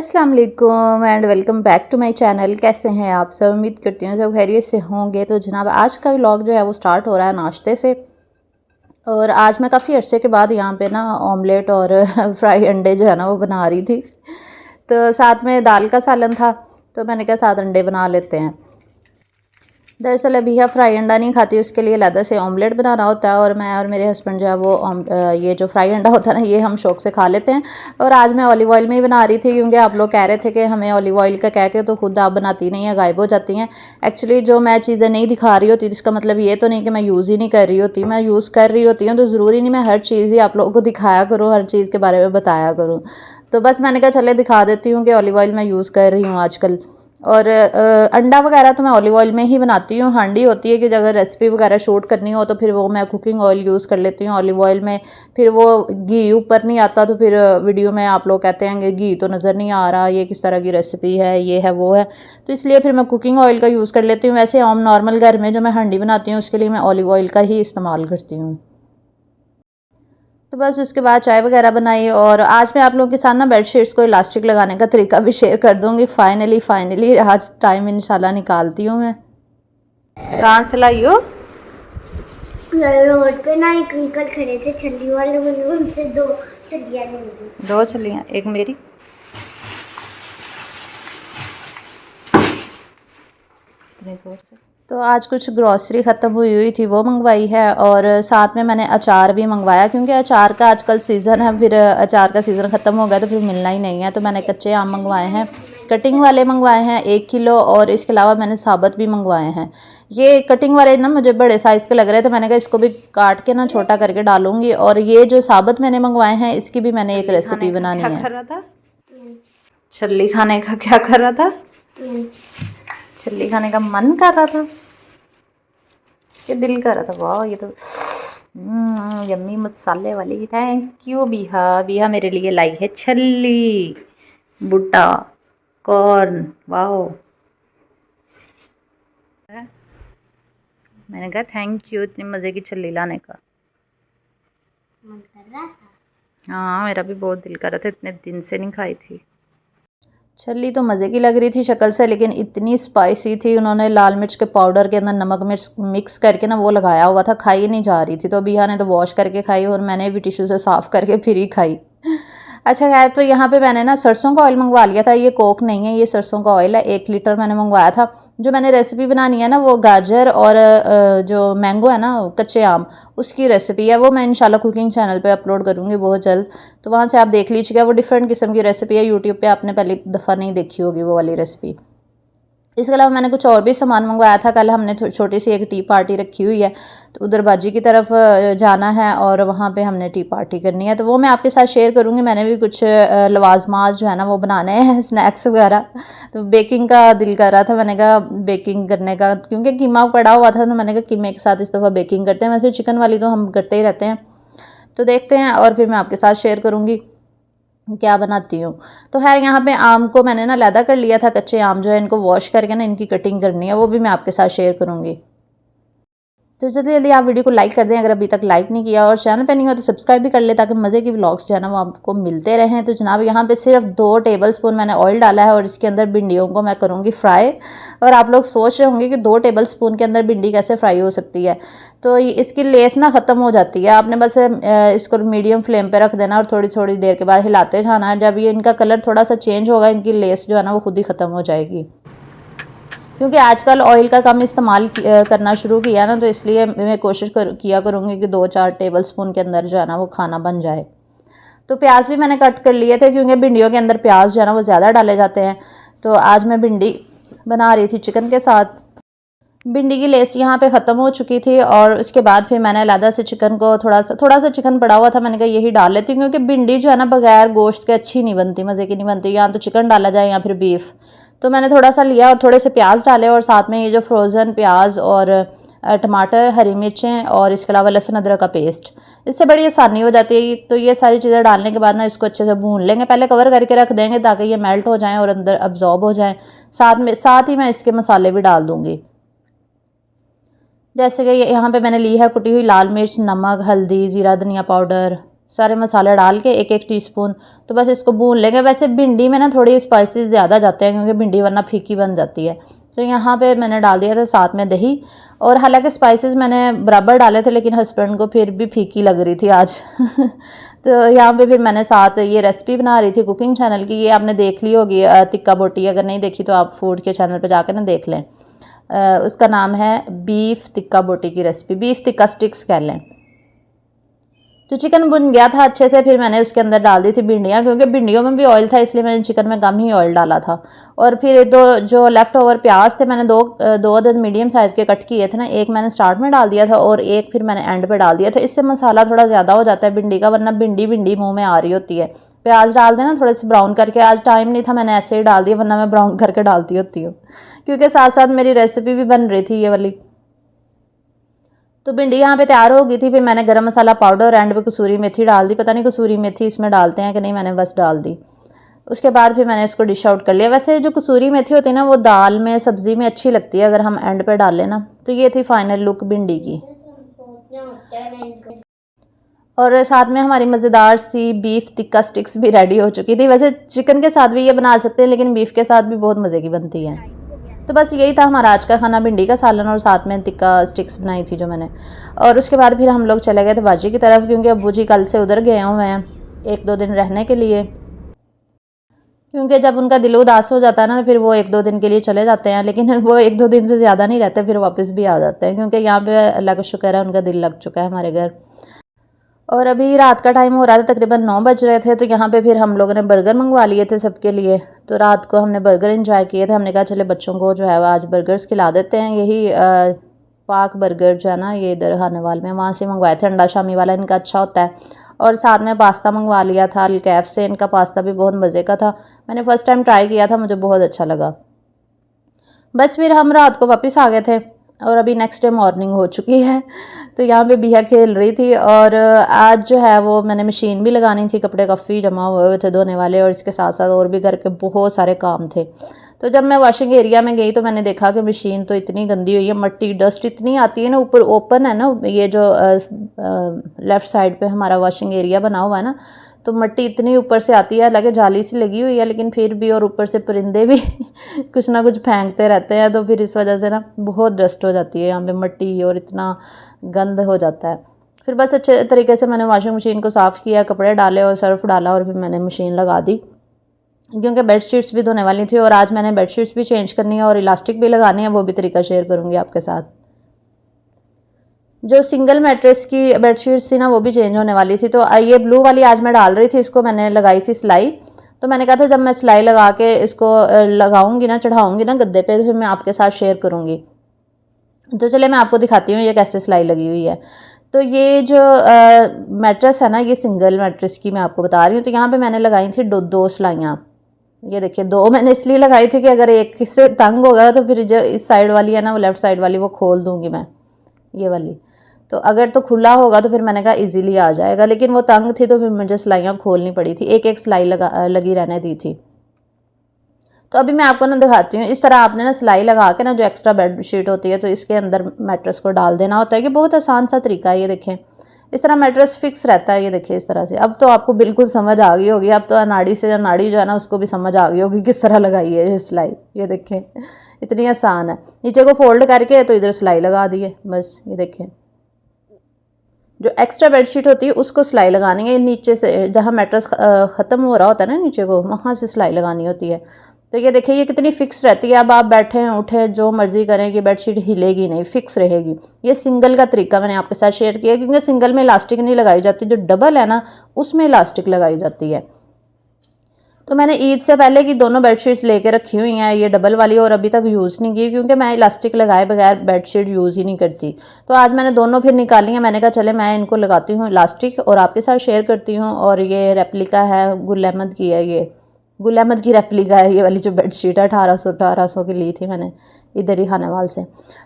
अस्सलाम वालेकुम and welcome back to my channel. कैसे हैं आप सब? उम्मीद करती हूँ सब खैरियत से होंगे। तो जनाब आज का व्लॉग जो है वो स्टार्ट हो रहा है नाश्ते से। और आज मैं काफ़ी अरसे के बाद यहाँ पे ना ऑमलेट और फ्राई अंडे जो है ना वो बना रही थी। तो साथ में दाल का सालन था, तो मैंने कहा साथ अंडे बना लेते हैं। दरअसल अभी फ्राई अंडा नहीं खाती, उसके लिए अलग से ऑमलेट बनाना होता है। और मैं और मेरे हस्बैंड जो है वो ये जो फ्राई अंडा होता है ना, ये हम शौक से खा लेते हैं। और आज मैं ऑलिव ऑयल में ही बना रही थी, क्योंकि आप लोग कह रहे थे कि हमें ऑलिव ऑयल का कह के तो खुद आप बनाती नहीं है, गायब हो जाती हैं। एक्चुअली जो मैं चीज़ें नहीं दिखा रही होती, जिसका मतलब ये तो नहीं कि मैं यूज़ ही नहीं कर रही होती, मैं यूज़ कर रही होती हूँ। तो ज़रूरी नहीं मैं हर चीज़ ही आप लोगों को दिखाया करूँ, हर चीज़ के बारे में बताया करूँ। तो बस मैंने कहा चले दिखा देती हूँ कि ऑलिव ऑयल मैं यूज़ कर रही हूँ आजकल। और अंडा वगैरह तो मैं ऑलिव ऑयल में ही बनाती हूँ। हांडी होती है कि अगर रेसिपी वगैरह शूट करनी हो तो फिर वो मैं कुकिंग ऑयल यूज़ कर लेती हूँ ऑलिव ऑयल में। फिर वो घी ऊपर नहीं आता, तो फिर वीडियो में आप लोग कहते हैं कि घी तो नज़र नहीं आ रहा, ये किस तरह की रेसिपी है, ये है वो है। तो इसलिए फिर मैं कुकिंग ऑयल का यूज़ कर लेती हूँ। वैसे आम नॉर्मल घर में जो मैं हांडी बनाती हूँ उसके लिए मैं ऑलिव ऑयल का ही इस्तेमाल करती हूँ। तो बस उसके बाद चाय वगैरह बनाई। और आज मैं आप लोगों के साथ ना बेडशीट्स को इलास्टिक लगाने का तरीका भी शेयर कर दूंगी। फाइनली आज टाइम इंशाल्लाह निकालती हूँ मैं। कहाँ से लाई हो? रोड पे ना एक अंकल खड़े थे छल्ली वाले, मुझे उनसे 2 छल्लियाँ मिली। 2 छलियाँ, एक मेरी। इतनी जोर से। तो आज कुछ ग्रॉसरी ख़त्म हुई थी, वो मंगवाई है। और साथ में मैंने अचार भी मंगवाया, क्योंकि अचार का आजकल सीज़न है। फिर अचार का सीज़न ख़त्म हो गया तो फिर मिलना ही नहीं है। तो मैंने कच्चे आम मंगवाए हैं, कटिंग वाले मंगवाए हैं 1 किलो। और इसके अलावा मैंने साबुत भी मंगवाए हैं। ये कटिंग वाले ना मुझे बड़े साइज़ के लग रहे थे, मैंने कहा इसको भी काट के ना छोटा करके डालूंगी। और ये जो साबुत मैंने मंगवाए हैं इसकी भी मैंने एक रेसिपी बनानी है। क्या कर रहा था? छल्ली खाने का क्या कर रहा था? छल्ली खाने का मन कर रहा था कि दिल कर रहा था? वाह, ये तो यम्मी मसाले वाली। थैंक यू बिहा। बिहा मेरे लिए लाई है छल्ली, भुट्टा, कॉर्न। वाह, मैंने कहा थैंक यू इतनी मज़े की छल्ली लाने का। मन कर रहा था। हाँ, मेरा भी बहुत दिल कर रहा था, इतने दिन से नहीं खाई थी। छल्ली तो मज़े की लग रही थी शक्ल से, लेकिन इतनी स्पाइसी थी। उन्होंने लाल मिर्च के पाउडर के अंदर नमक मिर्च मिक्स करके ना वो लगाया हुआ था, खाई नहीं जा रही थी। तो बिहा ने तो वॉश करके खाई और मैंने भी टिश्यू से साफ़ करके फिर ही खाई। अच्छा खैर, तो यहाँ पे मैंने ना सरसों का ऑयल मंगवा लिया था। ये कोक नहीं है, ये सरसों का ऑयल है। 1 लीटर मैंने मंगवाया था। जो मैंने रेसिपी बनानी है ना वो गाजर और जो मैंगो है ना, कच्चे आम, उसकी रेसिपी है। वो मैं इंशाल्लाह कुकिंग चैनल पे अपलोड करूँगी बहुत जल्द। तो वहाँ से आप देख लीजिएगा। वो डिफरेंट किस्म की रेसिपी है, यूट्यूब पे आपने पहली दफ़ा नहीं देखी होगी वो वाली रेसिपी। इसके अलावा मैंने कुछ और भी सामान मंगवाया था। कल हमने छोटी सी एक टी पार्टी रखी हुई है, तो उधर बाजी की तरफ जाना है और वहाँ पे हमने टी पार्टी करनी है। तो वो मैं आपके साथ शेयर करूँगी। मैंने भी कुछ लवाजमात जो है ना वो बनाने हैं, स्नैक्स वगैरह। तो बेकिंग का दिल कर रहा था, मैंने कहा बेकिंग करने का, क्योंकि कीमा पड़ा हुआ था। तो मैंने कहा कीमे के साथ इस दफ़ा बेकिंग करते हैं। वैसे चिकन वाली तो हम करते ही रहते हैं। तो देखते हैं और फिर मैं आपके साथ शेयर करूँगी क्या बनाती हूँ। तो खैर यहाँ पे आम को मैंने ना लैदा कर लिया था। कच्चे आम जो है इनको वॉश करके ना इनकी कटिंग करनी है, वो भी मैं आपके साथ शेयर करूँगी। तो जल्दी जल्दी आप वीडियो को लाइक कर दें अगर अभी तक लाइक नहीं किया, और चैनल पे नहीं हो तो सब्सक्राइब भी कर ले, ताकि मज़े की व्लॉग्स जो है ना वो आपको मिलते रहें। तो जनाब यहाँ पे सिर्फ 2 टेबलस्पून मैंने ऑयल डाला है और इसके अंदर भिंडियों को मैं करूँगी फ्राई। और आप लोग सोच रहे होंगे कि 2 टेबलस्पून के अंदर भिंडी कैसे फ्राई हो सकती है। तो इसकी लेस ना ख़त्म हो जाती है। आपने बस इसको मीडियम फ्लेम पर रख देना और थोड़ी थोड़ी देर के बाद हिलाते जाना है। जब ये इनका कलर थोड़ा सा चेंज होगा, इनकी लेस जो है ना वो खुद ही ख़त्म हो जाएगी। क्योंकि आजकल ऑयल का कम इस्तेमाल करना शुरू किया ना, तो इसलिए मैं कोशिश किया करूँगी कि 2-4 टेबलस्पून के अंदर जो है ना वो खाना बन जाए। तो प्याज भी मैंने कट कर लिए थे, क्योंकि भिंडियों के अंदर प्याज जो है ना वो ज़्यादा डाले जाते हैं। तो आज मैं भिंडी बना रही थी चिकन के साथ। भिंडी की लेस यहाँ पे ख़त्म हो चुकी थी और उसके बाद फिर मैंने अलग से चिकन को थोड़ा सा चिकन पड़ा हुआ था, मैंने कहा यही डाल लेती हूँ, क्योंकि भिंडी जो है ना बगैर गोश्त के अच्छी नहीं बनती, मज़े की नहीं बनती। या तो चिकन डाला जाए या फिर बीफ। तो मैंने थोड़ा सा लिया और थोड़े से प्याज डाले, और साथ में ये जो फ्रोज़न प्याज और टमाटर, हरी मिर्चें और इसके अलावा लहसुन अदरक का पेस्ट, इससे बड़ी आसानी हो जाती है। तो ये सारी चीज़ें डालने के बाद ना इसको अच्छे से भून लेंगे। पहले कवर करके रख देंगे ताकि ये मेल्ट हो जाएँ और अंदर अब्जॉर्ब हो जाएँ। साथ ही मैं इसके मसाले भी डाल दूँगी, जैसे कि यहाँ पे मैंने ली है कुटी हुई लाल मिर्च, नमक, हल्दी, ज़ीरा धनिया पाउडर, सारे मसाले डाल के 1-1 टीस्पून, तो बस इसको भून लेंगे। वैसे भिंडी में ना थोड़ी स्पाइसेस ज़्यादा जाते हैं क्योंकि भिंडी वरना फीकी बन जाती है। तो यहाँ पे मैंने डाल दिया था साथ में दही, और हालांकि स्पाइसेस मैंने बराबर डाले थे लेकिन हस्बैंड को फिर भी फीकी लग रही थी आज तो यहाँ पे फिर मैंने साथ ये रेसिपी बना रही थी कुकिंग चैनल की, ये आपने देख ली होगी तिक्का बोटी, अगर नहीं देखी तो आप फूड के चैनल पर जाकर ना देख लें। उसका नाम है बीफ तिक्का बोटी की रेसिपी, बीफ तिक्का स्टिक्स कह लें। तो चिकन भुन गया था अच्छे से, फिर मैंने उसके अंदर डाल दी थी भिंडियाँ, क्योंकि भिंडियों में भी ऑयल था इसलिए मैंने चिकन में कम ही ऑयल डाला था। और फिर दो जो लेफ़्ट ओवर प्याज थे मैंने दो अदद मीडियम साइज़ के कट किए थे ना, एक मैंने स्टार्ट में डाल दिया था और एक फिर मैंने एंड पे डाल दिया था। इससे मसाला थोड़ा ज़्यादा हो जाता है भिंडी का, वरना भिंडी मुँह में आ रही होती है। प्याज डाल देना थोड़े से ब्राउन करके, आज टाइम नहीं था मैंने ऐसे ही डाल दिया, वरना मैं ब्राउन करके डालती होती हूँ क्योंकि साथ साथ मेरी रेसिपी भी बन रही थी ये वाली। तो भिंडी यहाँ पे तैयार हो गई थी, फिर मैंने गरम मसाला पाउडर और एंड पे कसूरी मेथी डाल दी। पता नहीं कसूरी मेथी इसमें डालते हैं कि नहीं, मैंने बस डाल दी। उसके बाद फिर मैंने इसको डिश आउट कर लिया। वैसे जो कसूरी मेथी होती है ना वो दाल में सब्ज़ी में अच्छी लगती है अगर हम एंड पे डाल लें ना। तो ये थी फाइनल लुक भिंडी की, और साथ में हमारी मज़ेदार सी बीफ टिक्का स्टिक्स भी रेडी हो चुकी थी। वैसे चिकन के साथ भी ये बना सकते हैं लेकिन बीफ के साथ भी बहुत मज़े की बनती है। तो बस यही था हमारा आज का खाना, भिंडी का सालन और साथ में टिक्का स्टिक्स बनाई थी जो मैंने। और उसके बाद फिर हम लोग चले गए थे बाजी की तरफ, क्योंकि अब्बू जी कल से उधर गए हुए हैं 1-2 दिन रहने के लिए। क्योंकि जब उनका दिल उदास हो जाता है ना फिर वो 1-2 दिन के लिए चले जाते हैं, लेकिन वो 1-2 दिन से ज़्यादा नहीं रहते, फिर वापस भी आ जाते हैं, क्योंकि यहाँ पे अल्लाह का शुक्र है उनका दिल लग चुका है हमारे घर। और अभी रात का टाइम हो रहा था, तकरीबन 9 बज रहे थे। तो यहाँ पे फिर हम लोगों ने बर्गर मंगवा लिए थे सबके लिए। तो रात को हमने बर्गर एंजॉय किए थे। हमने कहा चले बच्चों को जो है आज बर्गर्स खिला देते हैं। यही पाक बर्गर जो है ना ये इधर खानेवाल में, वहाँ से मंगवाए थे, अंडा शामी वाला इनका अच्छा होता है। और साथ में पास्ता मंगवा लिया था अल-कैफ से, इनका पास्ता भी बहुत मज़े का था। मैंने फ़र्स्ट टाइम ट्राई किया था, मुझे बहुत अच्छा लगा। बस फिर हम रात को वापस आ गए थे और अभी नेक्स्ट डे मॉर्निंग हो चुकी है। तो यहाँ पे बिया खेल रही थी, और आज जो है वो मैंने मशीन भी लगानी थी, कपड़े काफ़ी जमा हुए थे धोने वाले, और इसके साथ साथ और भी घर के बहुत सारे काम थे। तो जब मैं वॉशिंग एरिया में गई तो मैंने देखा कि मशीन तो इतनी गंदी हुई है, मट्टी डस्ट इतनी आती है ना, ऊपर ओपन है ना ये जो लेफ़्ट साइड पे हमारा वॉशिंग एरिया बना हुआ है ना, तो मट्टी इतनी ऊपर से आती है, लगे जाली सी लगी हुई है लेकिन फिर भी, और ऊपर से परिंदे भी कुछ ना कुछ फेंकते रहते हैं, तो फिर इस वजह से ना बहुत डस्ट हो जाती है यहाँ पे मट्टी, और इतना गंद हो जाता है। फिर बस अच्छे तरीके से मैंने वॉशिंग मशीन को साफ़ किया, कपड़े डाले और सर्फ डाला, और फिर मैंने मशीन लगा दी, क्योंकि बेड शीट्स भी धोने वाली थी और आज मैंने बेड शीट्स भी चेंज करनी है और इलास्टिक भी लगानी है, वो भी तरीका शेयर करूँगी आपके साथ। जो सिंगल मैट्रेस की बेडशीट्स थी ना वो भी चेंज होने वाली थी। तो ये ब्लू वाली आज मैं डाल रही थी, इसको मैंने लगाई थी सिलाई। तो मैंने कहा था जब मैं सिलाई लगा के इसको लगाऊंगी ना, चढ़ाऊंगी ना गद्दे पे, तो फिर मैं आपके साथ शेयर करूंगी। तो चलिए मैं आपको दिखाती हूँ ये कैसे सिलाई लगी हुई है। तो ये जो मैट्रेस है ना, ये सिंगल मैट्रेस की मैं आपको बता रही हूँ। तो यहाँ पर मैंने लगाई थी दो सिलाइयाँ। ये देखिए, 2 मैंने इसलिए लगाई थी कि अगर एक से तंग होगा तो फिर जो इस साइड वाली है ना, वो लेफ़्ट साइड वाली, वो खोल दूँगी मैं, ये वाली। तो अगर तो खुला होगा तो फिर मैंने कहा इजीली आ जाएगा, लेकिन वो तंग थी तो फिर मुझे सिलाइयाँ खोलनी पड़ी थी, एक सिलाई लगी रहने दी थी। तो अभी मैं आपको ना दिखाती हूँ, इस तरह आपने ना सिलाई लगा के ना जो एक्स्ट्रा बेड शीट होती है तो इसके अंदर मैट्रेस को डाल देना होता है। कि बहुत आसान सा तरीका है, ये देखें इस तरह मैट्रेस फिक्स रहता है। ये देखिए इस तरह से, अब तो आपको बिल्कुल समझ आ गई होगी, अब तो अनाड़ी से अनाड़ी जो है ना उसको भी समझ आ गई होगी किस तरह लगाई है ये सिलाई। ये देखें इतनी आसान है, नीचे को फोल्ड करके तो इधर सिलाई लगा दी है बस। ये देखें जो एक्स्ट्रा बेडशीट होती है उसको सिलाई लगानी है, नीचे से जहाँ मैट्रेस ख़त्म हो रहा होता है ना नीचे को, वहाँ से सिलाई लगानी होती है। तो ये देखिए ये कितनी फिक्स रहती है, अब आप बैठें उठें जो मर्ज़ी करें कि बेडशीट हिलेगी नहीं, फिक्स रहेगी। ये सिंगल का तरीका मैंने आपके साथ शेयर किया, क्योंकि सिंगल में इलास्टिक नहीं लगाई जाती, जो डबल है ना उसमें इलास्टिक लगाई जाती है। तो मैंने ईद से पहले की दोनों बेडशीट्स लेके रखी हुई हैं, ये डबल वाली, और अभी तक यूज़ नहीं की, क्योंकि मैं इलास्टिक लगाए बगैर बेडशीट यूज़ ही नहीं करती। तो आज मैंने दोनों फिर निकाली हैं, मैंने कहा चले मैं इनको लगाती हूँ इलास्टिक और आपके साथ शेयर करती हूँ। और ये रेप्लिका है, गुल अहमद की है, ये गुल अहमद की रेप्लिका है ये वाली जो बेडशीट है, 1800 की ली थी मैंने इधर ही खानेवाल से।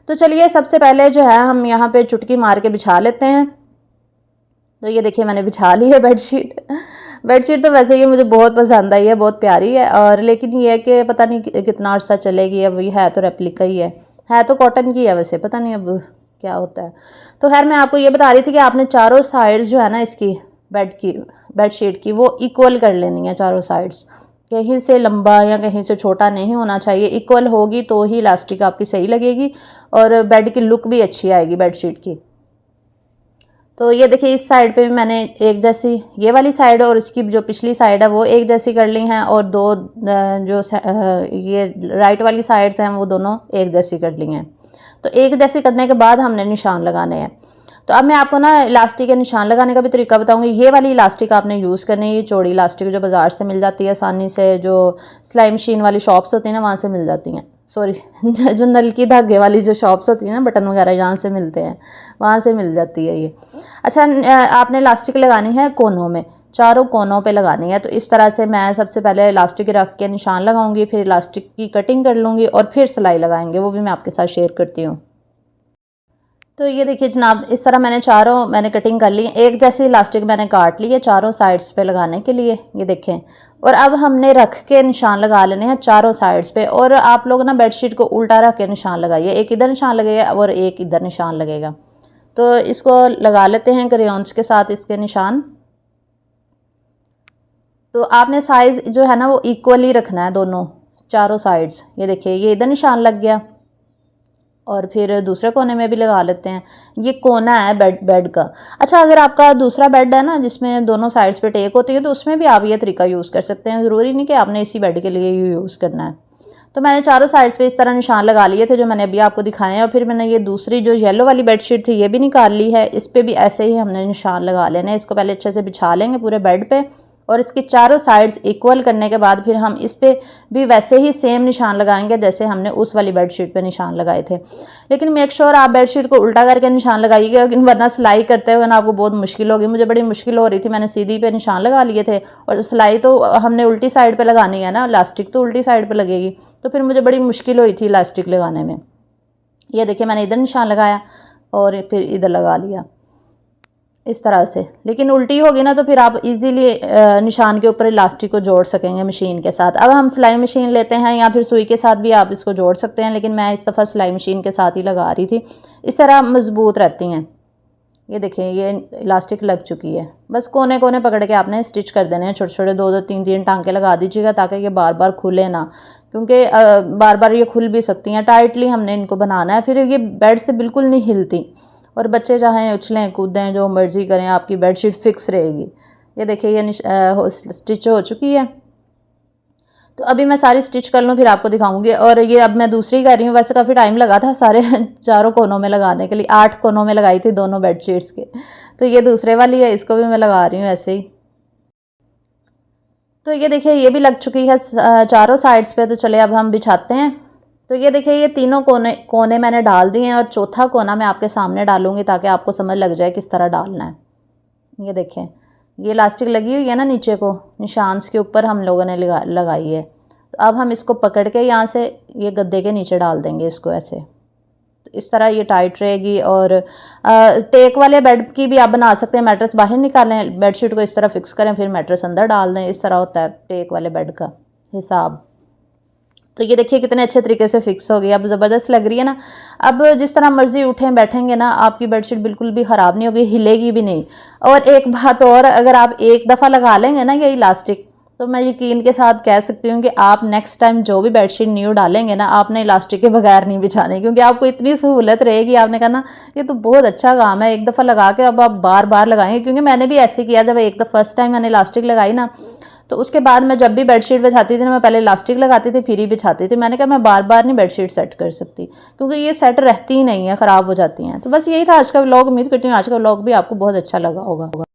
तो चलिए सबसे पहले जो है हम यहाँ पर चुटकी मार के बिछा लेते हैं। तो ये देखिए मैंने बिछा ली है बेडशीट। तो वैसे ये मुझे बहुत पसंद आई है, बहुत प्यारी है, और लेकिन ये है कि पता नहीं कितना अर्सा चलेगी। अब ये है तो रेप्लिका ही है तो कॉटन की है वैसे, पता नहीं अब क्या होता है। तो खैर मैं आपको ये बता रही थी कि आपने चारों साइड्स जो है ना इसकी बेडशीट की वो इक्वल कर लेनी है चारों साइड्स। कहीं से लंबा या कहीं से छोटा नहीं होना चाहिए, इक्वल होगी तो ही इलास्टिक आपकी सही लगेगी और बेड की लुक भी अच्छी आएगी बेडशीट की। तो ये देखिए इस साइड पे भी मैंने एक जैसी ये वाली साइड और इसकी जो पिछली साइड है वो एक जैसी कर ली हैं और दो जो ये राइट वाली साइड्स हैं वो दोनों एक जैसी कर ली हैं। तो एक जैसी करने के बाद हमने निशान लगाने हैं। तो अब मैं आपको ना इलास्टिक के निशान लगाने का भी तरीका बताऊंगी। ये वाली इलास्टिक आपने यूज़ करनी है, ये चौड़ी इलास्टिक जो बाज़ार से मिल जाती है आसानी से, जो सिलाई मशीन वाली शॉप्स होती हैं ना वहाँ से मिल जाती हैं, सॉरी जो नलकी धागे वाली जो शॉप्स होती हैं ना, बटन वगैरह यहाँ से मिलते हैं, वहाँ से मिल जाती है ये। अच्छा, आपने इलास्टिक लगानी है कोनों में, चारों कोनों पे लगानी है। तो इस तरह से मैं सबसे पहले इलास्टिक रख के निशान लगाऊंगी, फिर इलास्टिक की कटिंग कर लूँगी और फिर सिलाई लगाएंगे, वो भी मैं आपके साथ शेयर करती हूँ। तो ये देखिए जनाब, इस तरह मैंने कटिंग कर ली। एक जैसी इलास्टिक मैंने काट ली है चारों साइड्स पे लगाने के लिए, ये देखें। और अब हमने रख के निशान लगा लेने हैं चारों साइड्स पे। और आप लोग ना बेडशीट को उल्टा रख के निशान लगाइए, एक इधर निशान लगेगा और एक इधर निशान लगेगा। तो इसको लगा लेते हैं क्रेयॉन्स के साथ इसके निशान। तो आपने साइज़ जो है ना वो इक्वली रखना है दोनों चारों साइड्स। ये देखिए ये इधर निशान लग गया और फिर दूसरे कोने में भी लगा लेते हैं। ये कोना है बेड का। अच्छा, अगर आपका दूसरा बेड है ना जिसमें दोनों साइड्स पे टेक होती है तो उसमें भी आप ये तरीका यूज़ कर सकते हैं, ज़रूरी नहीं कि आपने इसी बेड के लिए यूज़ करना है। तो मैंने चारों साइड्स पे इस तरह निशान लगा लिए थे जो मैंने अभी आपको दिखाए हैं। और फिर मैंने ये दूसरी जो येलो वाली बेडशीट थी ये भी निकाल ली है, इस पर भी ऐसे ही हमने निशान लगा लेने हैं। इसको पहले अच्छे से बिछा लेंगे पूरे बेड पे और इसकी चारों साइड्स इक्वल करने के बाद फिर हम इस पे भी वैसे ही सेम निशान लगाएंगे जैसे हमने उस वाली बेडशीट पे निशान लगाए थे। लेकिन मेक श्योर आप बेडशीट को उल्टा करके निशान लगाइएगा, वरना सिलाई करते हुए ना आपको बहुत मुश्किल होगी। मुझे बड़ी मुश्किल हो रही थी, मैंने सीधी पे निशान लगा लिए थे और सिलाई तो हमने उल्टी साइड पर लगानी है ना, इलास्टिक तो उल्टी साइड पर लगेगी, तो फिर मुझे बड़ी मुश्किल हुई थी इलास्टिक लगाने में। ये देखिए मैंने इधर निशान लगाया और फिर इधर लगा लिया इस तरह से। लेकिन उल्टी होगी ना तो फिर आप इजीली निशान के ऊपर इलास्टिक को जोड़ सकेंगे मशीन के साथ। अब हम सिलाई मशीन लेते हैं या फिर सुई के साथ भी आप इसको जोड़ सकते हैं, लेकिन मैं इस दफ़ा सिलाई मशीन के साथ ही लगा रही थी। इस तरह मजबूत रहती हैं। ये देखिए ये इलास्टिक लग चुकी है। बस कोने कोने पकड़ के आपने स्टिच कर देने हैं, छोटे छोटे 2-2 3-3 टांके लगा दीजिएगा ताकि ये बार बार खुले ना, क्योंकि बार बार ये खुल भी सकती हैं। टाइटली हमने इनको बनाना है, फिर ये बेड से बिल्कुल नहीं हिलती और बच्चे चाहें उछलें कूदें जो मर्ज़ी करें, आपकी बेडशीट फिक्स रहेगी। ये देखिए ये स्टिच हो चुकी है। तो अभी मैं सारी स्टिच कर लूँ फिर आपको दिखाऊंगी। और ये अब मैं दूसरी कर रही हूँ, वैसे काफ़ी टाइम लगा था सारे चारों कोनों में लगाने के लिए, 8 कोनों में लगाई थी दोनों बेडशीट्स के। तो ये दूसरे वाली है, इसको भी मैं लगा रही हूँ ऐसे ही। तो ये देखिए ये भी लग चुकी है चारों साइड्स पे। तो चले अब हम बिछाते हैं। तो ये देखिए ये तीनों कोने मैंने डाल दिए हैं और चौथा कोना मैं आपके सामने डालूंगी ताकि आपको समझ लग जाए किस तरह डालना है। ये देखें ये इलास्टिक लगी हुई है ना नीचे को, निशान के ऊपर हम लोगों ने लगाई है। तो अब हम इसको पकड़ के यहाँ से ये गद्दे के नीचे डाल देंगे इसको ऐसे। तो इस तरह ये टाइट रहेगी। और टेक वाले बेड की भी आप बना सकते हैं। मैट्रेस बाहर निकालें, बेडशीट को इस तरह फिक्स करें, फिर मैट्रेस अंदर डाल दें। इस तरह होता है टेक वाले बेड का हिसाब। तो ये देखिए कितने अच्छे तरीके से फिक्स हो गई, अब ज़बरदस्त लग रही है ना। अब जिस तरह मर्जी उठें बैठेंगे ना, आपकी बेडशीट बिल्कुल भी ख़राब नहीं होगी, हिलेगी भी नहीं। और एक बात और, अगर आप एक दफ़ा लगा लेंगे ना ये इलास्टिक, तो मैं यकीन के साथ कह सकती हूँ कि आप नेक्स्ट टाइम जो भी बेडशीट न्यू डालेंगे ना, आपने इलास्टिक के बगैर नहीं बिछाने, क्योंकि आपको इतनी सहूलत रहेगी। आपने कहा ना ये तो बहुत अच्छा काम है, एक दफ़ा लगा के अब आप बार बार लगाएंगे। क्योंकि मैंने भी ऐसे किया, जब एक दफ़ा फर्स्ट टाइम मैंने इलास्टिक लगाई ना, तो उसके बाद मैं जब भी बेडशीट बिछाती थी ना, मैं पहले इलास्टिक लगाती थी फिर ही बिछाती थी। मैंने कहा मैं बार बार नहीं बेडशीट सेट कर सकती, क्योंकि ये सेट रहती ही नहीं है, ख़राब हो जाती हैं। तो बस यही था आज का व्लॉग। उम्मीद करती हूँ आज का व्लॉग भी आपको बहुत अच्छा लगा होगा।